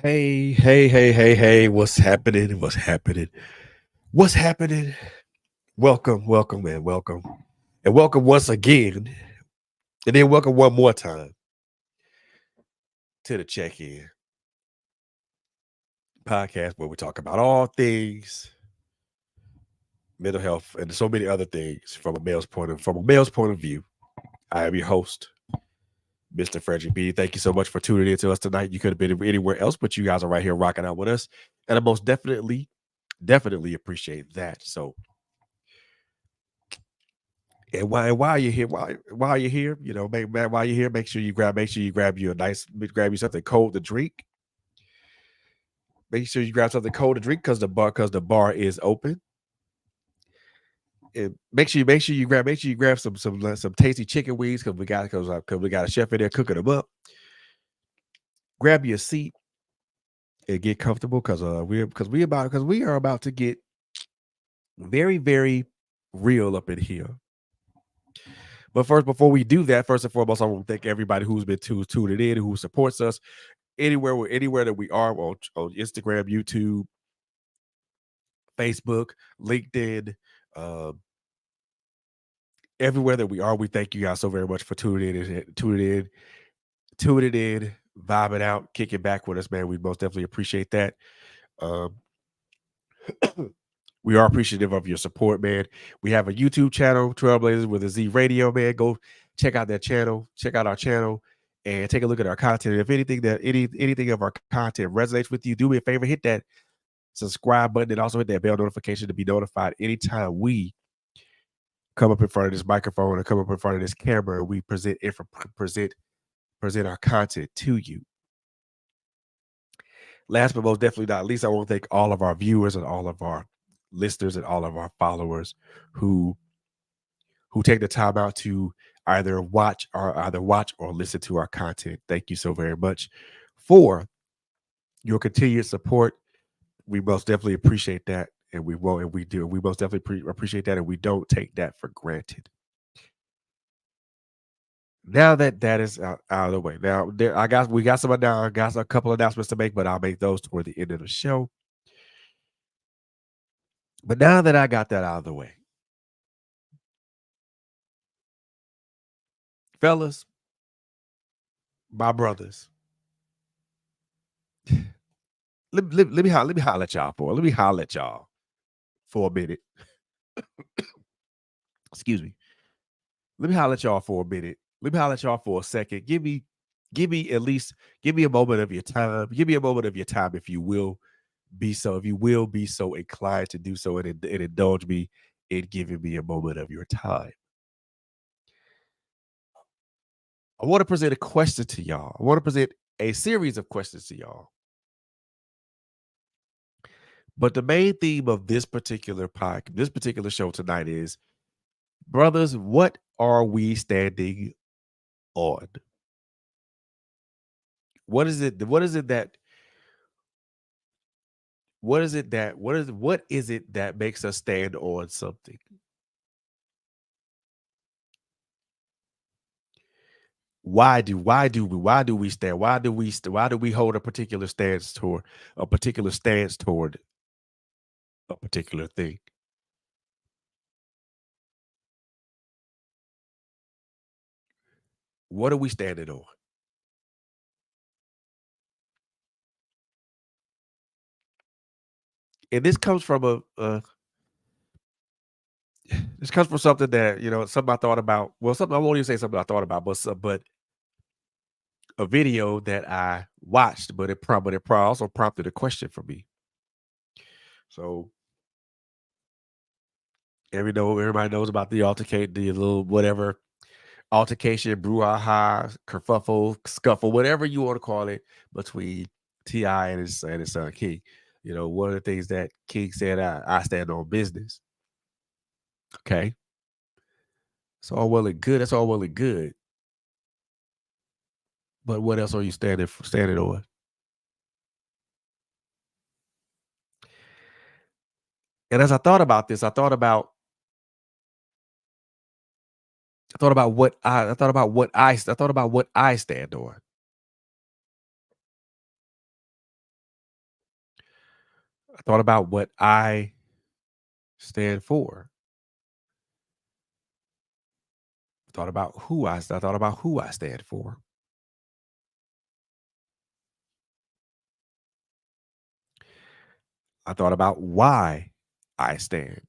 Hey, what's happening? What's happening? What's happening? Welcome, man. Welcome. And welcome once again. And then welcome one more time to the check-in podcast where we talk about all things mental health and so many other things from a male's point of view. I am your host, Mr. Frederick B. Thank you so much for tuning in to us tonight. You could have been anywhere else, but you guys are right here rocking out with us. And I most definitely appreciate that. So and while you're here, while you're here, while you're here, make sure you grab grab you something cold to drink. Make sure you grab something cold to drink because the bar is open. And make sure you grab some tasty chicken wings because we got a chef in there cooking them up. Grab your seat and get comfortable because we are about to get very, very real up in here. But first, before we do that, first and foremost, I want to thank everybody who's been tuning in, who supports us anywhere that we are on Instagram, YouTube, Facebook, LinkedIn, uh, everywhere that we are. We thank you guys so very much for tuning in, vibing out, kicking back with us, man. We most definitely appreciate that. We We are appreciative of your support, man. We have a YouTube channel, Trailblazers with a Z Radio, man. Go check out that channel, check out our channel, and take a look at our content. If anything of our content resonates with you, do me a favor, hit that subscribe button and also hit that bell notification to be notified anytime we come up in front of this microphone or come up in front of this camera. We present our content to you. Last but most definitely not least, I want to thank all of our viewers and all of our listeners and all of our followers who take the time out to either watch or listen to our content. Thank you so very much for your continued support. We most definitely appreciate that, and we will, and we do. We most definitely appreciate that, and we don't take that for granted. Now that that is out of the way, now we got a couple announcements to make, but I'll make those toward the end of the show. But now that I got that out of the way, fellas, my brothers, let me holler at y'all for. Let me holler at y'all for a minute. Excuse me. Let me holler at y'all for a minute. Let me holler at y'all for a second. Give me a moment of your time. Give me a moment of your time, if you will be so inclined to do so, and indulge me in giving me a moment of your time. I want to present a question to y'all. I want to present a series of questions to y'all. But the main theme of this particular show tonight is, brothers, what are we standing on? What is it that makes us stand on something? Why do we stand? Why do we hold a particular stance toward a particular thing? What are we standing on? And this comes from something that, something I thought about. Well, something I won't even say something I thought about, but a video that I watched, but it also prompted a question for me. So everybody knows about the little whatever altercation, brouhaha, kerfuffle, scuffle, whatever you want to call it, between T.I. and his son King. One of the things that King said, I stand on business. Okay. It's all well and good. That's all well and good. But what else are you standing on? And as I thought about this, I thought about what I thought about what I stand on. I thought about what I stand for. I thought about who I stand for. I thought about why I stand.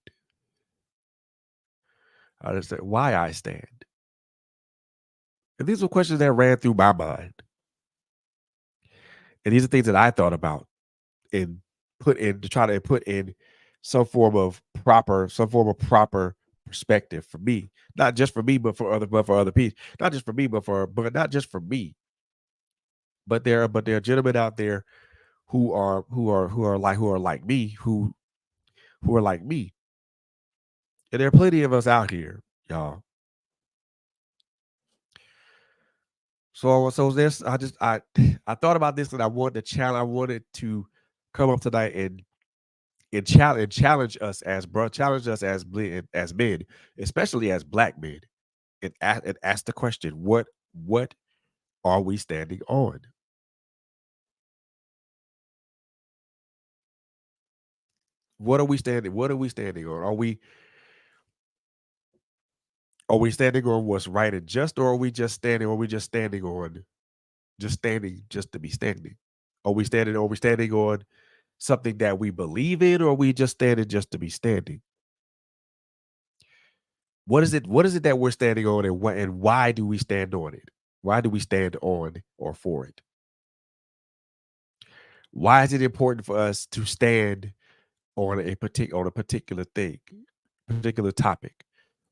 I just said why I stand. And these were questions that ran through my mind. And these are things that I thought about and to try to put in some form of proper perspective for me. Not just for me, but for other people. Not just for me, not just for me. But there are gentlemen out there who are like me, who are like me. And there are plenty of us out here, y'all. So this, I thought about this, and I wanted to come up tonight and challenge us as men, especially as black men, and ask the question: what are we standing on? What are we standing on? Are we standing on what's right and just, or are we just standing? Or are we just standing on just to be standing? Are we standing on something that we believe in, or we just standing just to be standing? What is it that we're standing on, and why do we stand on it? Why do we stand on or for it? Why is it important for us to stand on a particular thing, particular topic,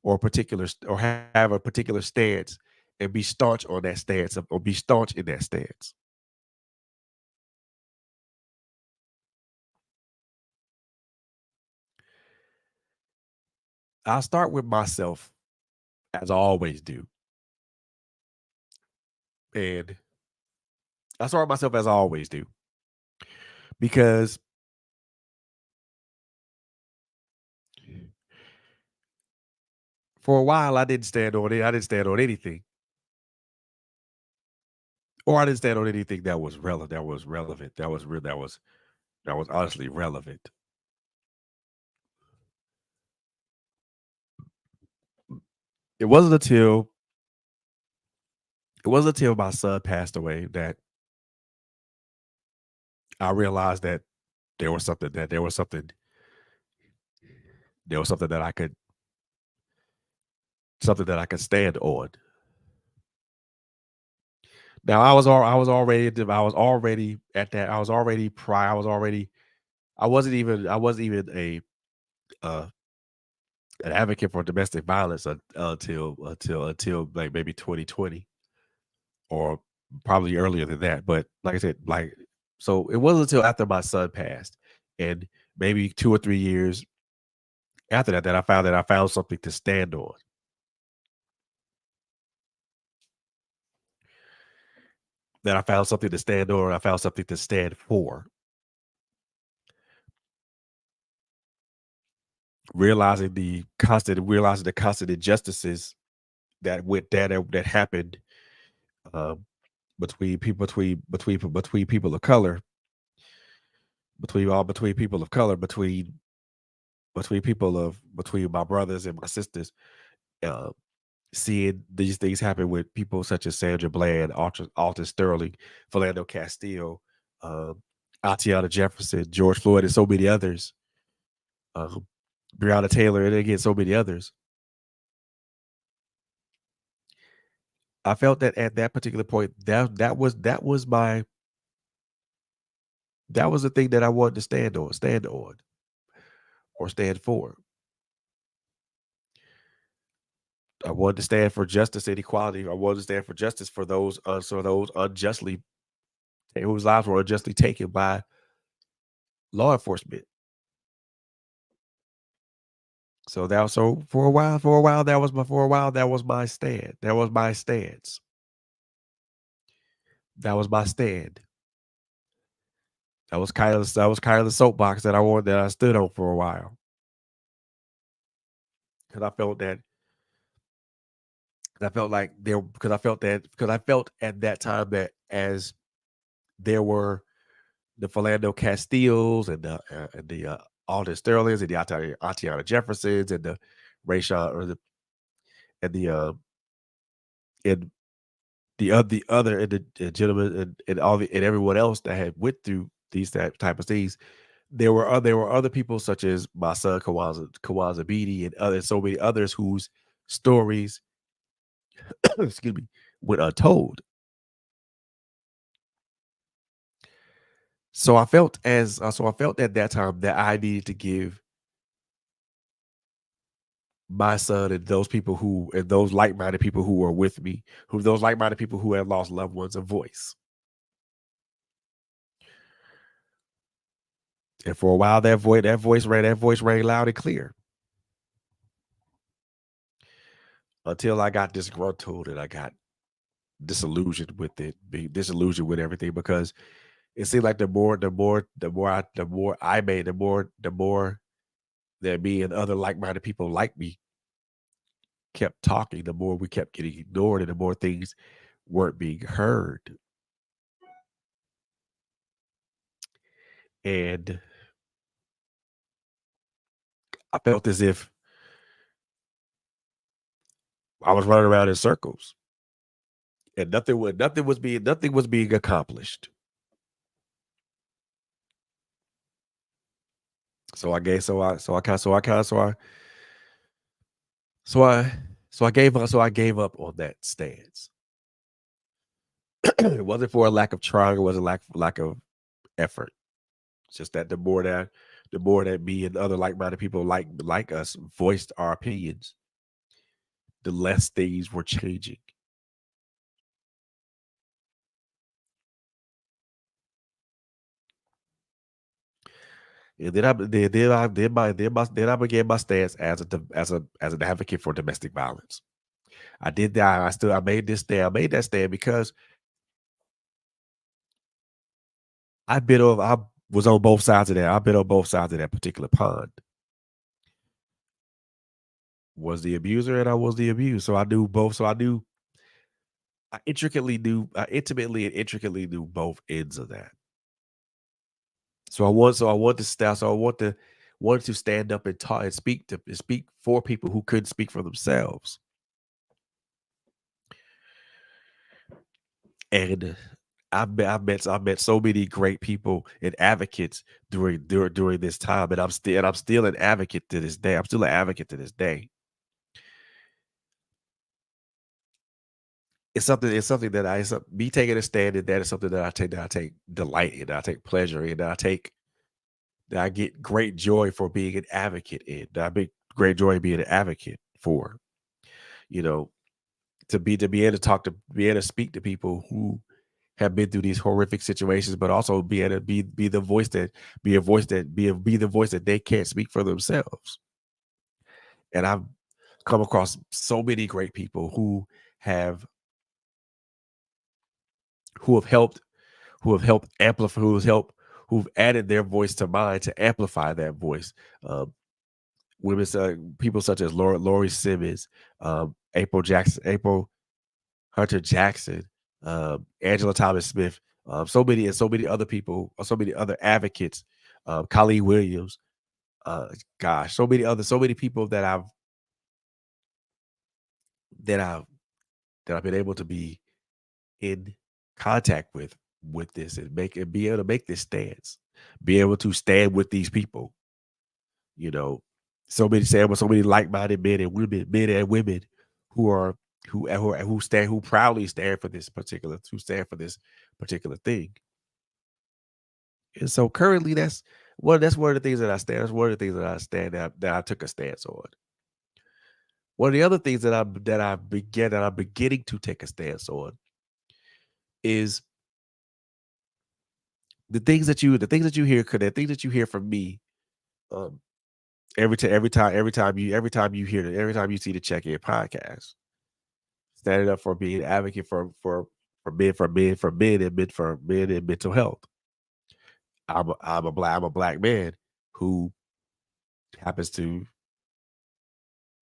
or a or have a particular stance and be staunch on that stance, or be staunch in that stance? I'll start with myself, as I always do. And I start with myself, as I always do, because for a while I didn't stand on it. I didn't stand on anything, or I didn't stand on anything that was relevant. That was honestly relevant. It wasn't until it wasn't until my son passed away that I realized that there was something that there was something that I could stand on. Now I was already at that I was already prior I was already I wasn't even a uh an advocate for domestic violence until like maybe 2020, or probably earlier than that. But like I said, so it wasn't until after my son passed, and maybe 2 or 3 years after that, that I found something to stand on. That I found something to stand on. I found something to stand for. Realizing the constant injustices that happened, um, between people of color, between people of color, between my brothers and my sisters. Uh, Seeing these things happen with people such as Sandra Bland, Alton Sterling, Philando Castile, um, Atiana Jefferson, George Floyd, and so many others, um, Breonna Taylor, and again, so many others. I felt that at that particular point, that was the thing that I wanted to stand for. I wanted to stand for justice and equality. I wanted to stand for justice for those unjustly whose lives were unjustly taken by law enforcement. So that was my stand. That was my stance. That was my stand. That was kind of the soapbox that I stood on for a while, because I felt at that time that, as there were the Philando Castiles and the Alden Sterlings and the Atiana Jeffersons and the Rayshawn or the and the and the other and the gentleman and all the and everyone else that had went through these type of things. There were other people such as my son Kawaza Beatty and so many others whose stories excuse me, went untold. So I felt at that time that I needed to give my son and those like-minded people who were with me, who those like-minded people who had lost loved ones, a voice. And for a while, that voice rang loud and clear, until I got disgruntled and I got disillusioned with everything, because it seemed like the more that me and other like-minded people like me kept talking, the more we kept getting ignored, and the more things weren't being heard. And I felt as if I was running around in circles, and nothing was being accomplished. So I gave so I kind of so I kind of so I so I gave up on that stance. It wasn't for a lack of trying, it wasn't lack of effort. It's just that the more that me and other like-minded people like us voiced our opinions, the less things were changing. And then I began my stance as as an advocate for domestic violence. I did that. I made this stand. I made that stand because I was on both sides of that. I've been on both sides of that particular pond. Was the abuser and I was the abused. So I knew both. So I intimately and intricately knew both ends of that. So I want to stand. So I wanted to stand up and talk and speak for people who couldn't speak for themselves. And I've met so many great people and advocates during this time, and I'm still an advocate to this day. I'm still an advocate to this day. It's something that me taking a stand in that is something that I take delight in, that I take pleasure in, that I get great joy for being an advocate in, that I get great joy being an advocate for. You know, to be able to be able to speak to people who have been through these horrific situations, but also be able to be the voice that be a voice that be the voice that they can't speak for themselves. And I've come across so many great people have who have helped amplify who've added their voice to mine to amplify that voice. Women, people such as Lori Simmons, April Hunter Jackson, Angela Thomas Smith, so many other people, so many other advocates, Colleen Williams, gosh, so many people that I've that I've been able to be in contact with this and be able to make this stance, be able to stand with these people. You know, so many like-minded men and women who are who proudly stand for this particular thing. And so currently that's one of the things that I stand. That's one of the things that I stand that I took a stance on. One of the other things that I'm beginning to take a stance on is the things that you hear, the things that you hear from me, um, every time you see the check in podcast, standing up for being an advocate for men and for men and mental health. I'm a black man who happens to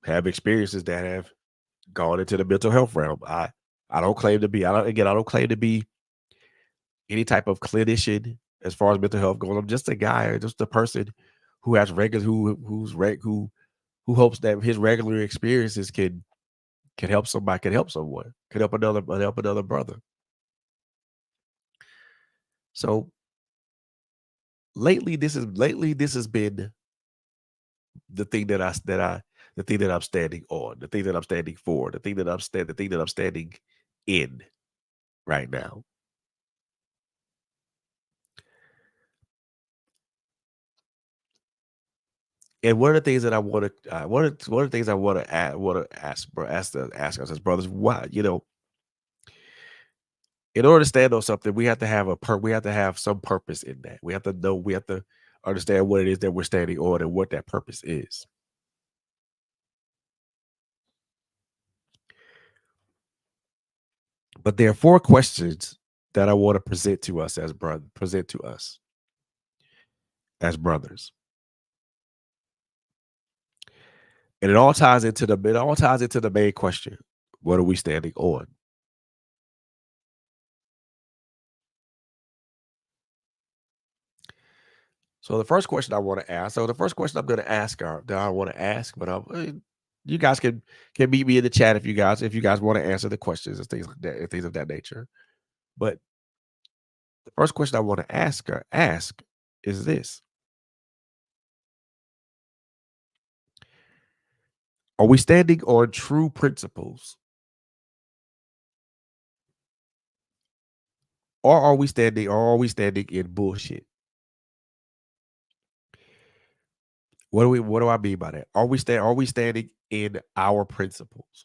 have experiences that have gone into the mental health realm. I don't claim to be I don't claim to be any type of clinician as far as mental health goes. I'm just a guy, just a person who has regular who hopes that his regular experiences can help somebody, can help someone, can help another brother. So lately this has been the thing that I the thing that I'm standing on, the thing that I'm standing for, the thing that I'm standing in right now. And one of the things that I want to one of the things I want to ask bro ask us as brothers, why, in order to stand on something, we have to have some purpose in that. We have to understand what it is that we're standing on and what that purpose is. But there are four questions that I want to present to us as brothers. And it all ties into the main question. What are we standing on? So the first question I'm going to ask are that I want to ask, but you guys can meet me in the chat if you guys want to answer the questions and things like that and things of that nature. But the first question I want to ask is this: Are we standing on true principles, or are we standing in bullshit? What do I mean by that? Are we standing in our principles?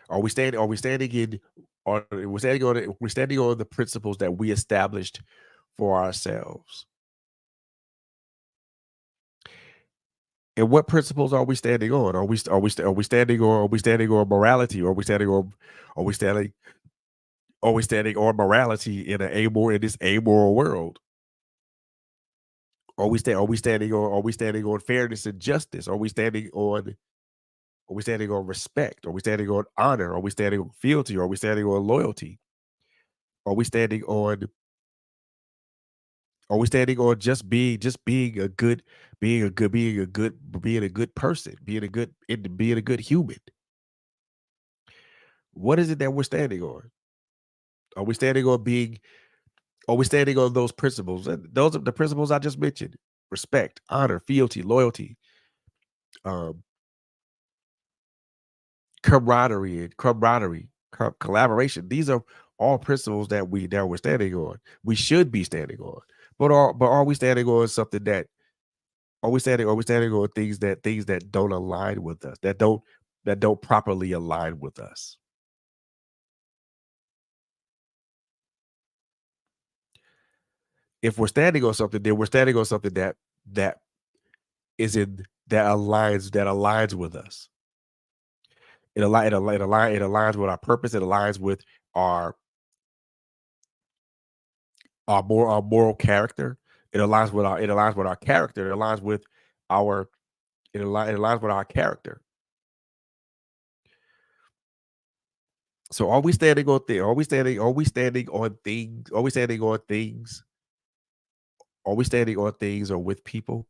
Are we standing in we're standing on the principles that we established for ourselves? And what principles are we standing on? Are we standing on morality? Or are we standing are we standing on morality in in this amoral world? Are we standing on fairness and justice? Are we standing on respect? Are we standing on honor? Are we standing on fealty? Are we standing on loyalty? Are we standing on just being a good being a good person, being a good human? What is it that we're standing on? Are we standing on being are we standing on those principles? And those are the principles I just mentioned: respect, honor, fealty, loyalty, um, collaboration. These are all principles that we're standing on. We should be standing on. Are we standing on something that are we standing on things that don't align with us, that don't properly align with us? If we're standing on something, then we're standing on something that that aligns with us. It aligns with our purpose. It aligns with our our moral character. It aligns with our character. It aligns with our it aligns with our character. So are we standing on things? Are we standing on things? Are we standing on things? Are we standing on things or with people?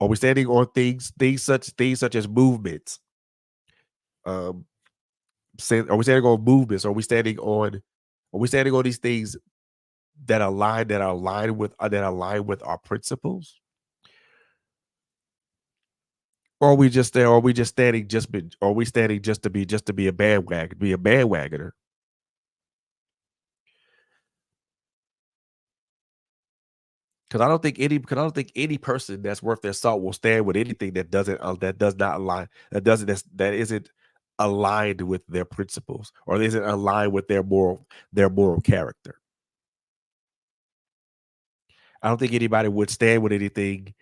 Are we standing on things such as movements? Um, are we standing on movements? Are we standing on these things that align with our principles? Or are we just there? Or are we just standing just be, are we standing just to be a bandwagoner? Because I don't think any person that's worth their salt will stand with anything that does not align that isn't aligned with their principles or isn't aligned with their moral character. I don't think anybody would stand with anything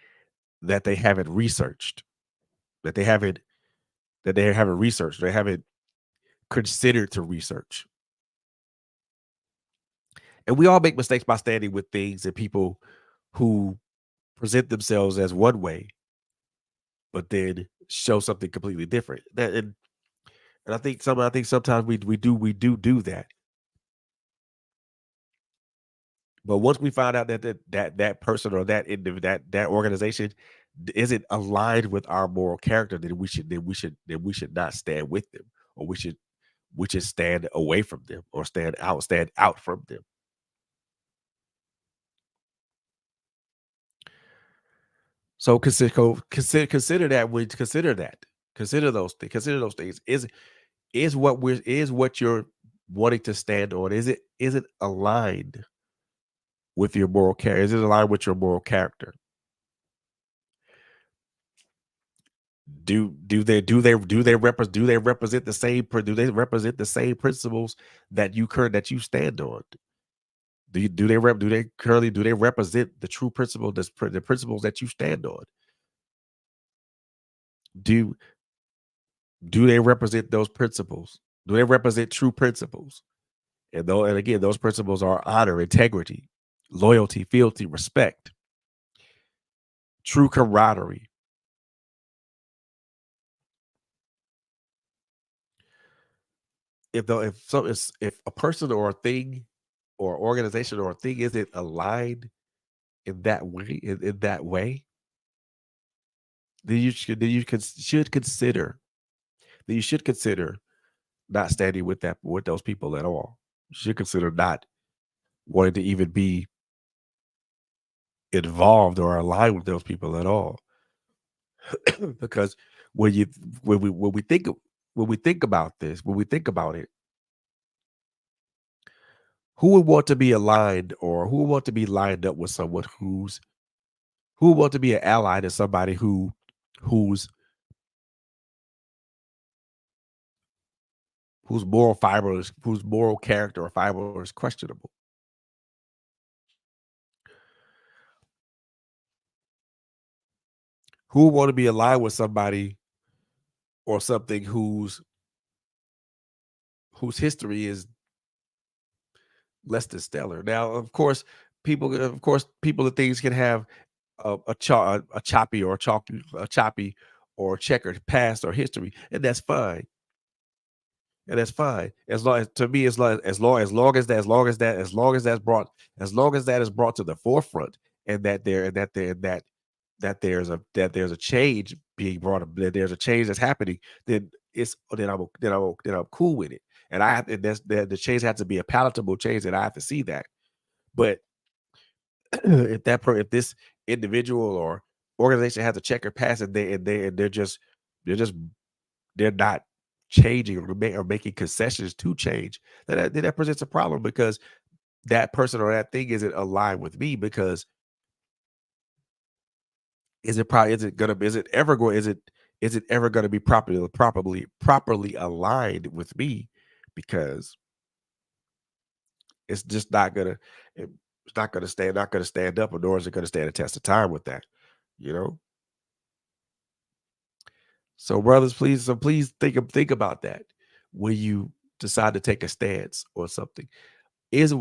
that they haven't researched, that they haven't researched, they haven't considered to research. And we all make mistakes by standing with things and people who present themselves as one way, but then show something completely different. And I think sometimes we that. But once we find out that person or that organization isn't aligned with our moral character, then we should not stand with them, or we should stand away from them or stand out from them. So consider that. Consider those things. Is what you're wanting to stand on? Is it aligned with your moral character? Is it aligned with your moral character? Do they represent the same principles that you stand on? Do they represent the true the principles that you stand on? Do do they represent those principles? Do they represent true principles? And again, those principles are honor, integrity, loyalty, fealty, respect, true camaraderie. If a person or a thing or organization or a thing isn't aligned in that way, then you should consider then you should consider not standing with those people at all. You should consider not wanting to even be involved or aligned with those people at all. Because when you when we think when we think about this, when we think about it, who would want to be aligned or who would want to be lined up with someone who would want to be an ally to somebody whose whose moral character or fiber is questionable? Who would want to be aligned with somebody or something whose history is less than stellar? Now, of course, people and things can have a choppy or a choppy or checkered past or history, and that's fine. And that's fine. As long as to me, as long as that is brought to the forefront, and that there's a change being brought up, that there's a change that's happening, then then I'm cool with it. And I have and that's that the change has to be a palatable change, and I have to see that. But if this individual or organization has a checker pass, and they're just they're not changing or making concessions to change, then that presents a problem because that person or that thing isn't aligned with me. Because is it ever gonna be properly aligned with me? Because it's just not gonna it- it's not gonna stand up, nor is it gonna stand the test of time with that, you know. So brothers, please think about that when you decide to take a stance or something. Is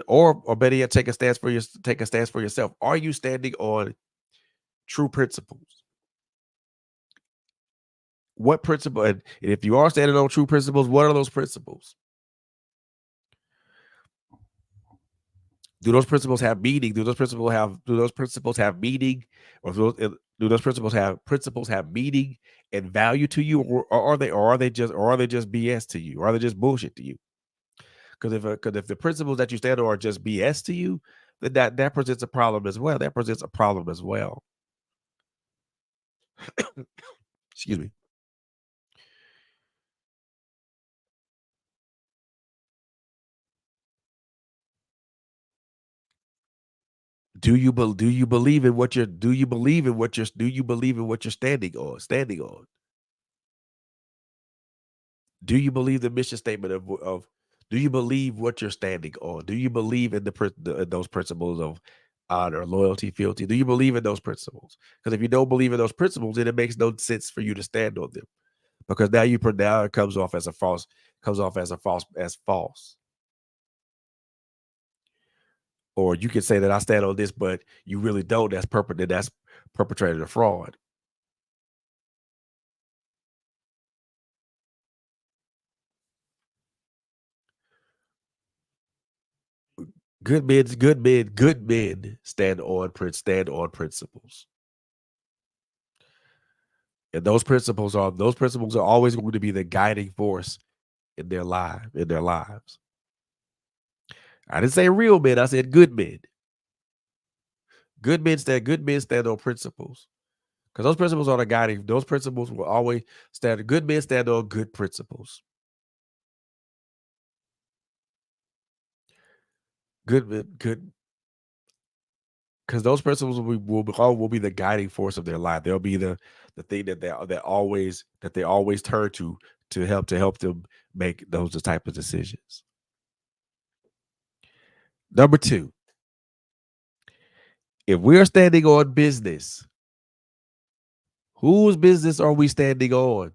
or better yet, take a stance for yourself. Are you standing on true principles? What principle? And if you are standing on true principles, what are those principles? Do those principles have meaning? Do those principles have meaning, or do those principles have meaning and value to you, or are they just BS to you, or are they just bullshit to you? Because if the principles that you stand on are just BS to you, then that presents a problem as well. That presents a problem as well. Excuse me. Do you believe in what you're do you believe in what you're do you believe in what you're standing on? Do you believe the mission statement of do you believe what you're standing on? Do you believe in those principles of honor, loyalty, fealty? Do you believe in those principles? Because if you don't believe in those principles, then it makes no sense for you to stand on them. Because now it comes off as a false. Or you can say that I stand on this, but you really don't. That's perpetrated a fraud. Good men stand on principles. And those principles are always going to be the guiding force in their lives. I didn't say real men, I said good men. Good men stand on principles. Because those principles will always good men stand on good principles. Good because those principles will be the guiding force of their life. They'll be the thing that they always turn to help them make those type of decisions. Number two, if we're standing on business, whose business are we standing on?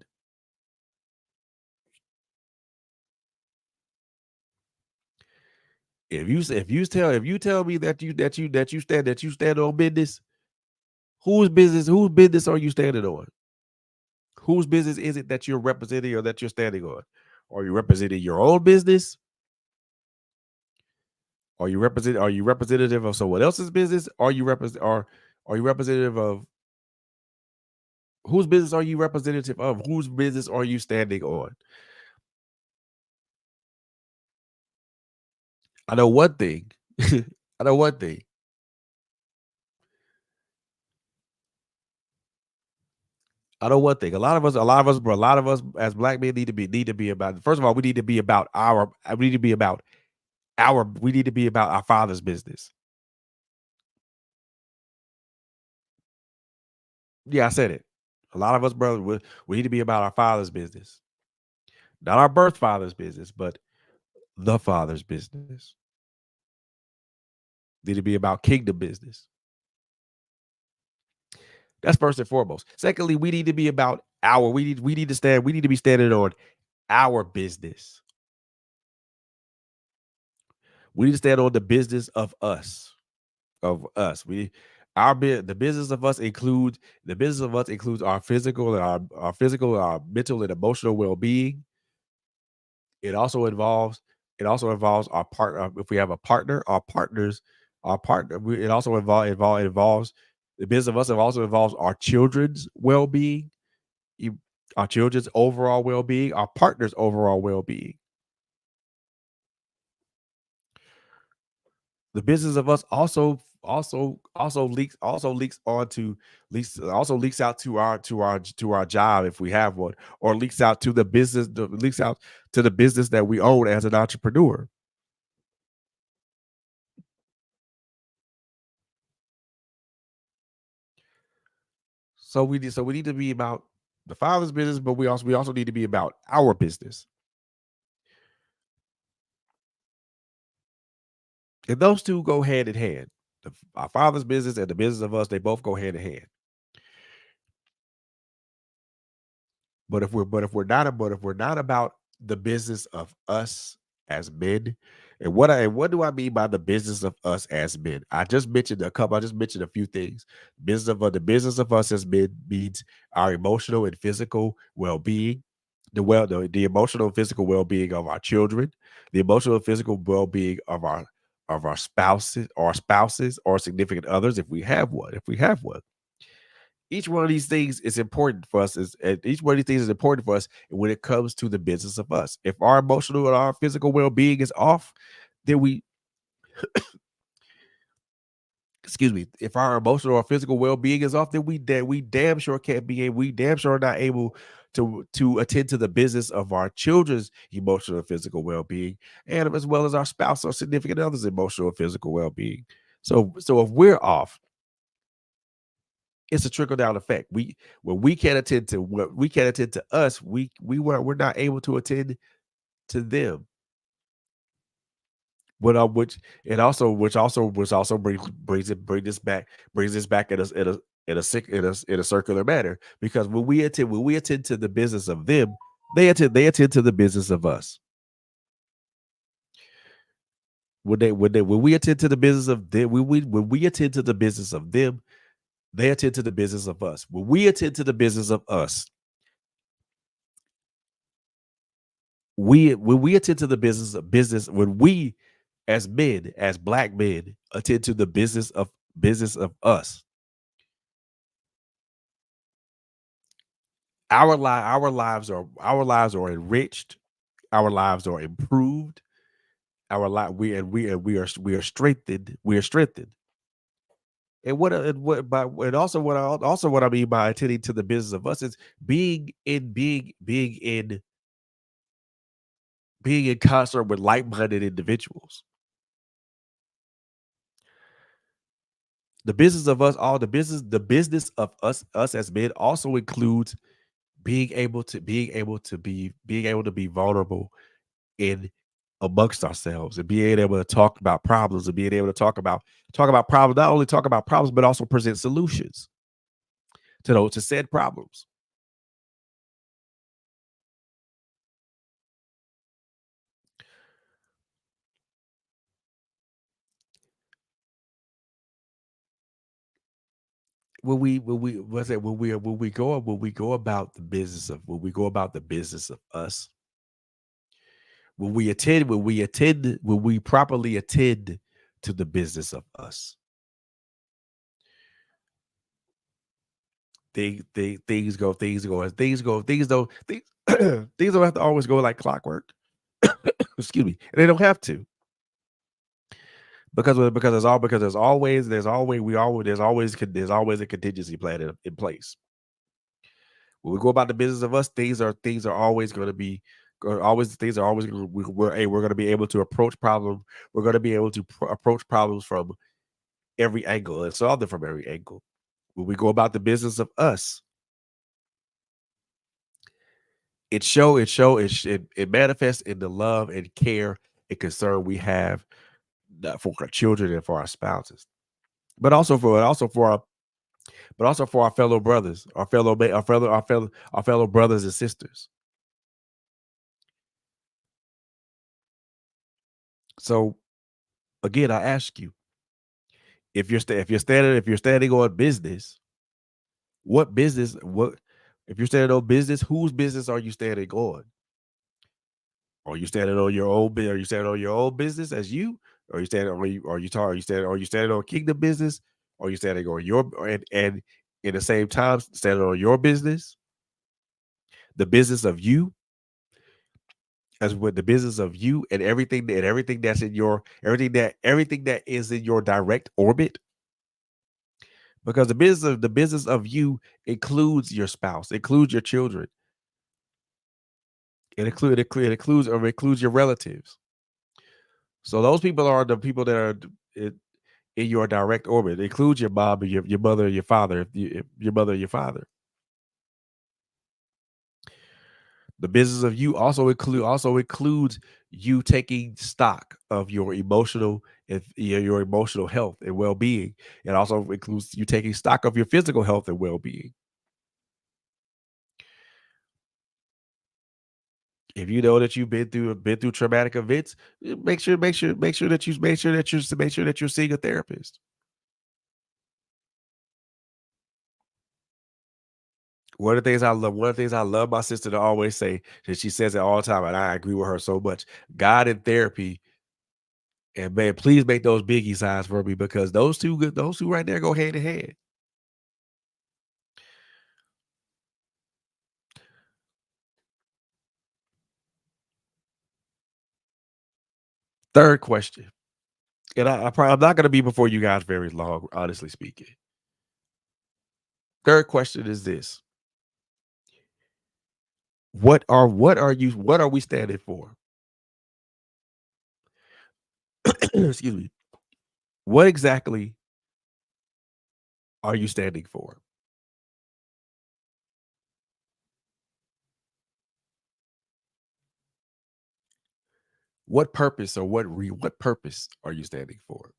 If you tell me that you stand on business, whose business are you standing on? Whose business is it that you're representing or that you're standing on? Are you representing your own business? Are you representative of someone else's business? Are you representative of whose business are you representative of? Whose business are you standing on? I know one thing. I know one thing. I know one thing. A lot of us as black men need to be about. First of all, we need to be about we need to be about we need to be about our father's business. Yeah, I said it. A lot of us, brother, we need to be about our father's business, not our birth father's business, but the father's business. Need to be about kingdom business. That's first and foremost. Secondly, we need to be about we need to be standing on our business. We need to stand on the business of us. Of us. The business of us includes our physical and our mental and emotional well-being. It also involves our partner. If we have a partner, our partner. It also involves the business of us. It also involves our children's well-being, our children's overall well-being, our partner's overall well-being. The business of us also leaks out to our job if we have one, or leaks out to the business that we own as an entrepreneur. So we need to be about the father's business, but we also need to be about our business. And those two go hand in hand. Our father's business and the business of us, they both go hand in hand. But if we're not about the business of us as men, and what do I mean by the business of us as men? I just mentioned a few things. The business of us as men means our emotional and physical well-being, the emotional and physical well-being of our children, the emotional and physical well-being of our spouses or significant others if we have one. Each one of these things is important for us. Each one of these things is important for us when it comes to the business of us. If our emotional and our physical well-being is off, then excuse me, if our emotional or physical well-being is off, then we damn sure can't be able, we damn sure are not able to attend to the business of our children's emotional and physical well-being, and as well as our spouse or significant others' emotional and physical well-being. So if we're off, it's a trickle down effect. We can't attend to us, we're not able to attend to them. But which also brings this back in a circular manner, because when we attend to the business of them, they attend to the business of us. When we attend to the business of them, when we attend to the business of them, they attend to the business of us. When we attend to the business of us, when we attend to the business when we as men, as black men, attend to the business of us, our lives are enriched, our lives are improved, our life we are strengthened, and what I mean by attending to the business of us is being in concert with like-minded individuals. The business of us as men also includes being able to be vulnerable in amongst ourselves, and being able to talk about problems, and being able to talk about problems, not only talk about problems, but also present solutions to said problems. When we go about the business of us, when we properly attend to the business of us, things things don't have to always go like clockwork. Excuse me, and they don't have to, because there's always a contingency plan in place. When we go about the business of us, things are always going to be always things are always we're going to be able to approach problem. We're going to be able to approach problems from every angle and solve them from every angle. When we go about the business of us, it manifests in the love and care and concern we have for our children and for our spouses, but also for our fellow brothers, our fellow brothers and sisters. So again, I ask you, if you're standing on business, what business what if you're standing on business, whose business are you standing on? Are you standing on your own are you standing on your own business as you? Or are you standing on you are you talking are you standing are you standing on kingdom business? Or are you standing on your and in the same time standing on your business, the business of you, as with the business of you and everything that's in your everything that is in your direct orbit? Because the business of you includes your spouse, includes your children, it includes your relatives. So those people are the people that are in, in your direct orbit. It includes your mom, and your mother, and your father. If your mother and your father, the business of you also includes you taking stock of your emotional and your emotional health and well being. It also includes you taking stock of your physical health and well being. If you know that you've been through traumatic events, make sure that you're seeing a therapist. One of the things I love my sister to always say, and she says it all the time, and I agree with her so much. God and therapy, and man, please make those biggie signs for me because those two right there go hand in hand. Third question, and I'm not going to be before you guys very long, honestly speaking. Third question is this: what are we standing for? Excuse me. What exactly are you standing for? What purpose are you standing for?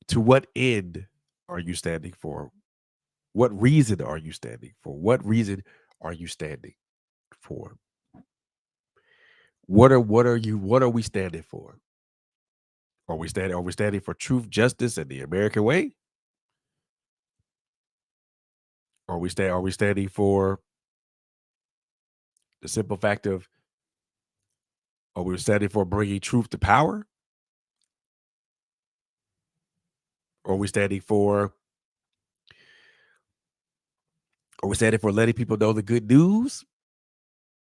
To what end are you standing for? What reason are you standing for? What reason are you standing for? What are we standing for? Are we standing for truth, justice, and the American way? Are we standing for the simple fact of are we standing for bringing truth to power? Are we standing for are we standing for letting people know the good news?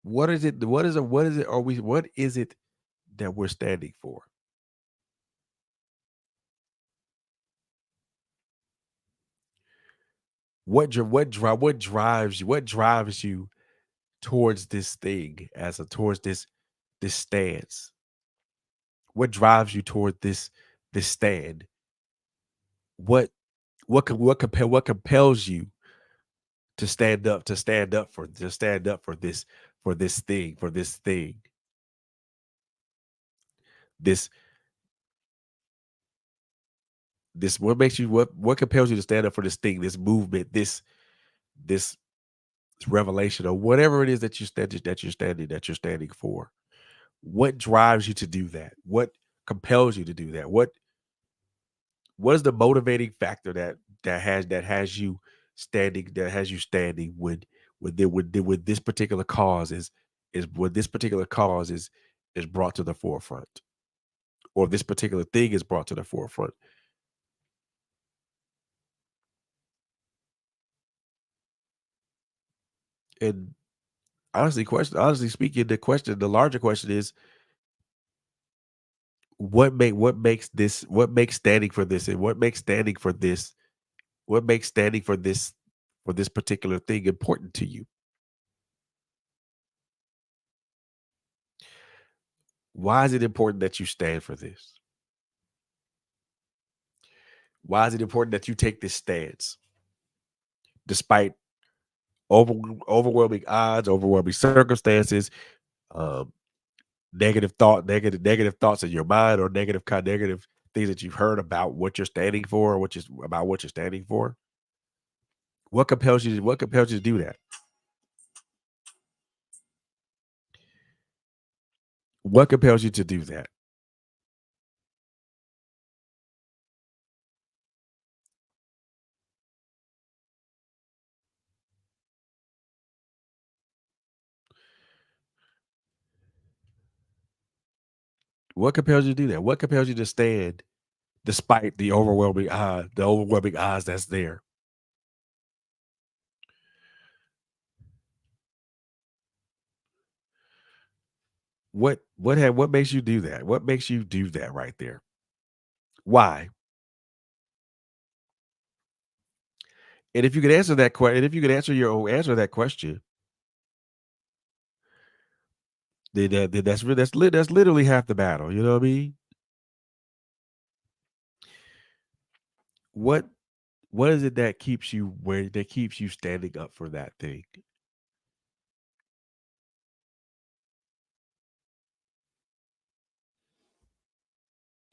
What is it? What is it that we're standing for? What drives you towards this thing towards this stance? What drives you toward this stand? What what compels you to stand up for this thing, this what makes you what compels you to stand up for this thing, this movement, this revelation, or whatever it is that you're standing for? What drives you to do that? What compels you to do that? What is the motivating factor that has you standing when this particular cause is when this particular cause is brought to the forefront, or this particular thing is brought to the forefront? And honestly speaking, the larger question is, what makes standing for this and what makes standing for this particular thing important to you? Why is it important that you stand for this? Why is it important that you take this stance despite over, overwhelming odds, overwhelming circumstances, um, negative thoughts in your mind, or negative things that you've heard about what you're standing for, or what you're standing for? What compels you to do that? What compels you to do that? What compels you to do that? What compels you to stand despite the overwhelming odds that's there? What makes you do that? What makes you do that right there? Why? And if you could answer that question, if you could answer your own answer that question, then that's literally half the battle. You know what I mean? What what is it that keeps you standing up for that thing?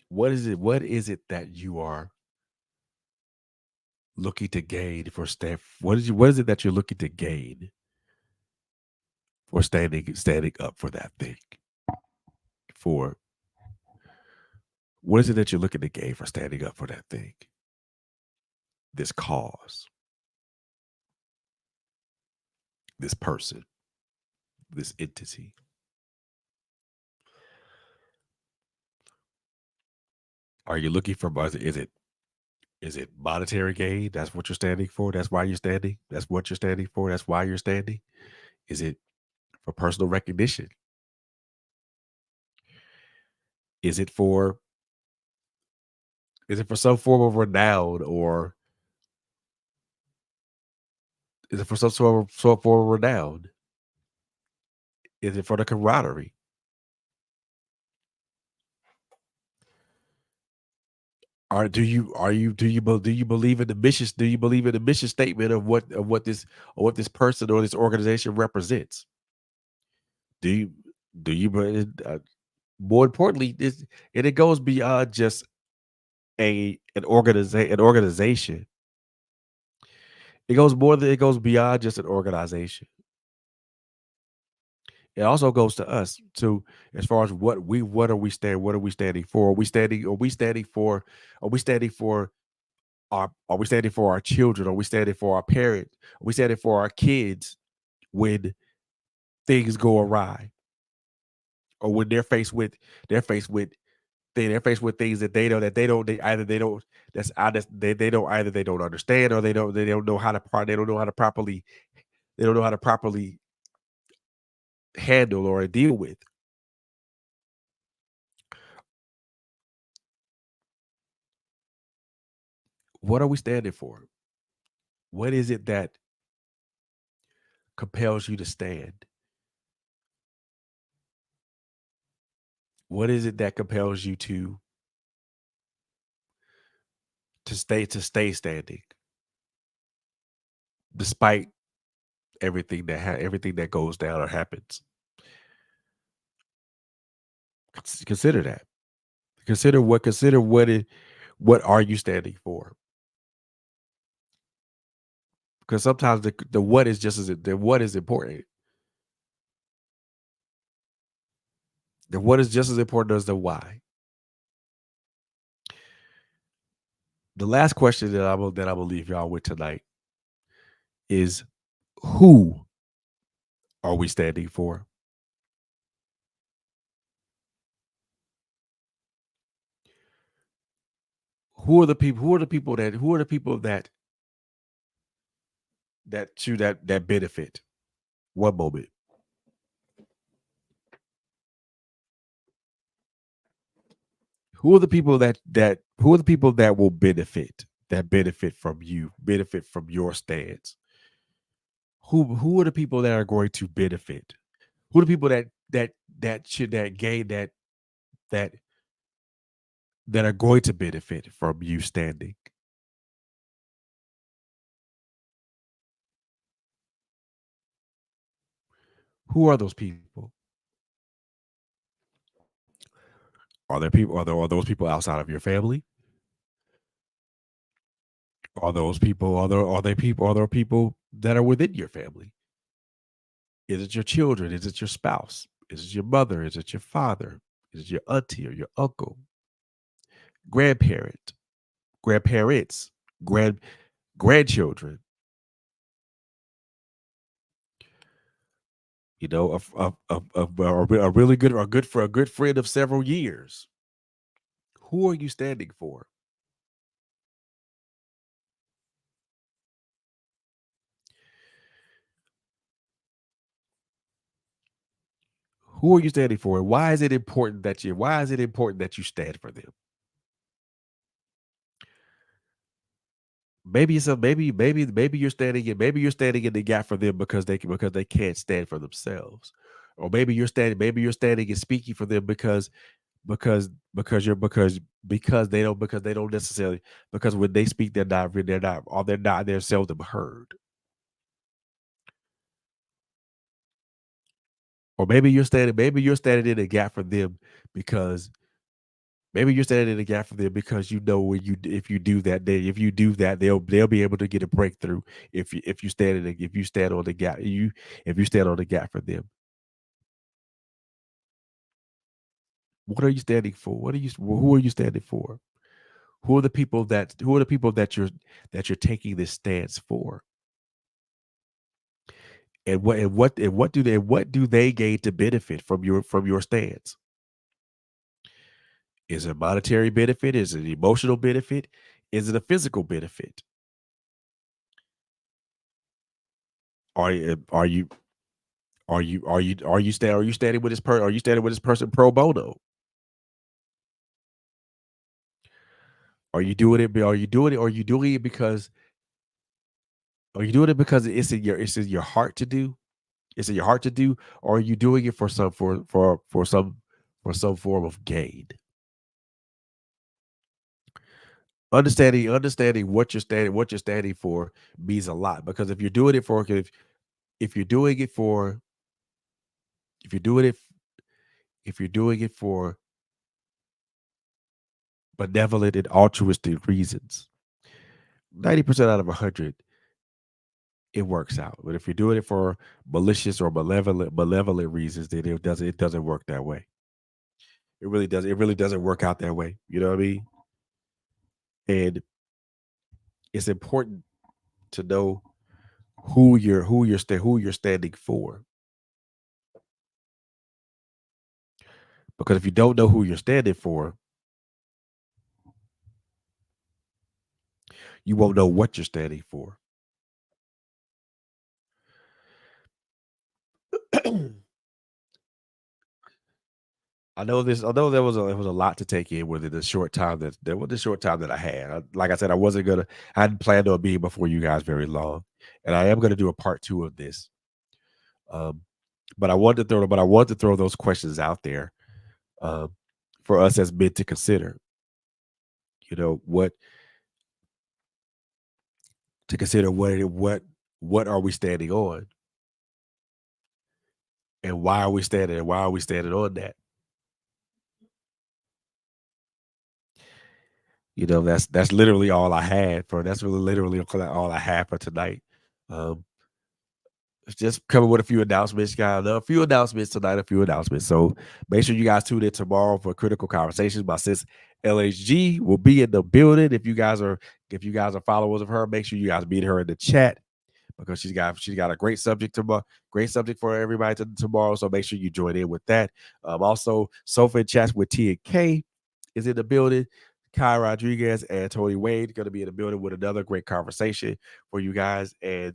What is it that you are looking to gain for stand what is it that you're looking to gain for standing up for that thing? For what is it that you're looking to gain for standing up for that thing? This cause, this person, this entity. Are you looking for is it monetary gain? That's what you're standing for. That's why you're standing. That's what you're standing for. That's why you're standing. Is it for personal recognition? Is it for is it for some form of renown, or is it for some form of renown? Is it for the camaraderie? Or do you believe in the mission? Do you believe in the mission statement of what this person or this organization represents? Do you do you be- more importantly, this and it goes beyond just an organization. It goes beyond just an organization. It also goes to us too, as far as what are we standing for? Are we standing for are we standing for our children? Are we standing for our parents? Are we standing for our kids when things go awry? Or when they're faced with they're faced with things that they don't that's honest they don't either they don't understand, or they don't know how to they don't know how to properly they don't know how to properly handle or deal with. What are we standing for? What is it that compels you to stand? What is it that compels you to stay standing despite everything that goes down or happens? Consider that. Consider what are you standing for? Because sometimes the what is just as the what is important. The what is just as important as the why. The last question that I will leave y'all with tonight is, who are we standing for? Who are the people that benefit? One moment. Who are the people that who are the people that will benefit from you, benefit from your stance? Who are the people that are going to benefit? Who are the people that should that gain that that are going to benefit from you standing? Who are those people? Are those people outside of your family? Are those people are there people that are within your family? Is it your children? Is it your spouse? Is it your mother? Is it your father? Is it your auntie or your uncle? Grandparent, grandparents, grand grandchildren, you know, a really good a good friend of several years. Who are you standing for? Who are you standing for? And why is it important that you stand for them? Maybe you're standing in the gap for them because they can't stand for themselves. Or maybe you're standing and speaking for them because they don't necessarily because when they speak they're not or they're seldom heard. Or maybe you're standing in the gap for them because maybe you're standing in the gap for them because you know when if you do that if you do that they'll be able to get a breakthrough if you stand on the gap if you stand on the gap for them. What are you standing for? Who are you standing for? Who are the people that you're taking this stance for? What do they gain to benefit from your stance? Is it a monetary benefit? Is it an emotional benefit? Is it a physical benefit? Are you are you standing with are you standing with this person pro bono? Are you doing it because are you doing it because it's in your heart to do? It's in your heart to do, or are you doing it for for some form of gain? Understanding what you're standing for means a lot because if you're doing it for if you're doing it if you're doing it for benevolent and altruistic reasons, 90% out of 100 it works out. But if you're doing it for malicious or malevolent reasons, then it doesn't work that way. It really doesn't work out that way. You know what I mean? And it's important to know who you're standing for. Because if you don't know who you're standing for, you won't know what you're standing for. I know there was a lot to take in within the short time the short time that I had. Like I said, I hadn't planned on being before you guys very long. And I am gonna do a part two of this. Um, but I want to throw those questions out there um, for us as men to consider. You know, to consider what are we standing on and why are we standing on that? You know, that's literally all I had for that's really literally all I had for tonight. Um, just coming with a few announcements, guys. A few announcements tonight, a few announcements. So make sure you guys tune in tomorrow for critical conversations. My sis LHG will be in the building. If you guys are followers of her, make sure you guys meet her in the chat because she's got a great subject tomorrow, great subject for everybody tomorrow. So make sure you join in with that. Also, Sofa and Chats with T and K is in the building. Kai Rodriguez and Tony Wade going to be in the building with another great conversation for you guys. And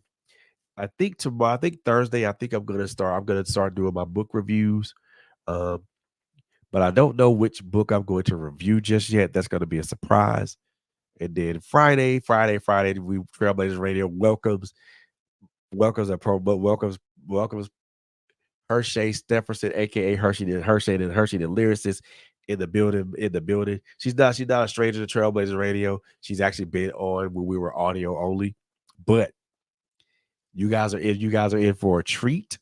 I think Thursday, I'm gonna start doing my book reviews. Um, but I don't know which book I'm going to review just yet. That's going to be a surprise. And then Friday, we Trailblazers Radio welcomes Hershey Stephenson, aka Hershey the lyricist in the building. She's not a stranger to Trailblazers Radio. She's actually been on when we were audio only. But you guys are in for a treat.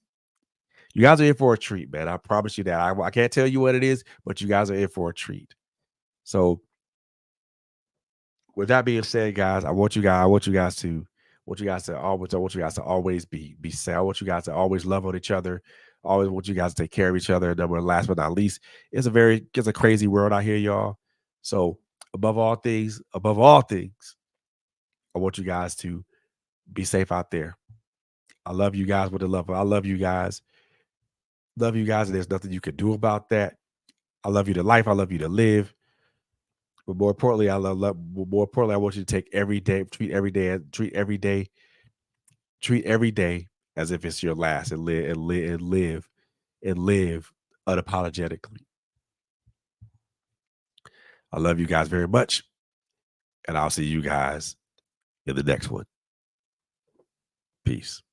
You guys are in for a treat, man. I promise you that. I can't tell you what it is, but you guys are in for a treat. So with that being said, guys, I want you guys to always be safe. I want you guys to always love on each other. I always want you guys to take care of each other. And then last but not least, it's a crazy world out here, y'all. So above all things, I want you guys to be safe out there. I love you guys with the love. I love you guys. Love you guys, and there's nothing you can do about that. I love you to life. I love you to live. But more importantly, I want you to take every day, treat every day as if it's your last, and live unapologetically. I love you guys very much, and I'll see you guys in the next one. Peace.